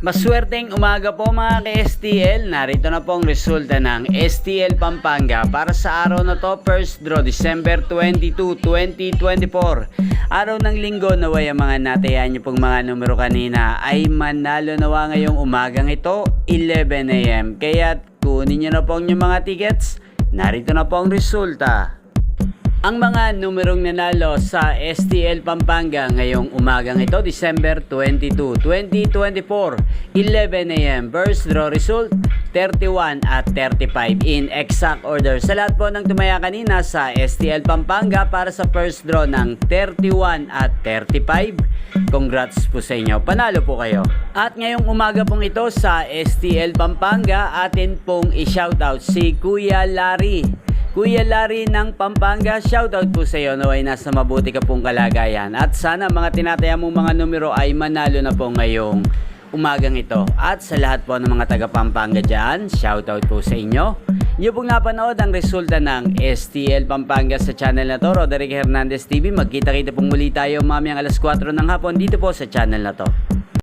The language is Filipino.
Maswerteng umaga po mga ka-STL. Narito na po ang resulta ng STL Pampanga para sa araw na to, first draw December 22, 2024. Araw ng linggo, naway ang mga natayan nyo pong mga numero kanina ay manalo nawa ngayong umagang ito 11 AM. Kaya kunin nyo na po ang inyong mga tickets. Narito na po ang resulta. Ang mga numerong nanalo sa STL Pampanga ngayong umagang ito, December 22, 2024, 11 AM. First draw result, 31 at 35 in exact order. Sa lahat po ng tumaya kanina sa STL Pampanga para sa first draw ng 31 at 35, congrats po sa inyo. Panalo po kayo. At ngayong umaga pong ito sa STL Pampanga, atin pong i-shoutout si Kuya Larry. Kuya Larry ng Pampanga, shoutout po sa iyo, naway nasa mabuti ka pong kalagayan. At sana mga tinataya mong mga numero ay manalo na po ngayong umagang ito. At sa lahat po ng mga taga Pampanga dyan, shoutout po sa inyo. Iyo pong napanood ang resulta ng STL Pampanga sa channel na to, Roderick Hernandez TV. Magkita-kita pong muli tayo mamayang alas 4 ng hapon dito po sa channel na to.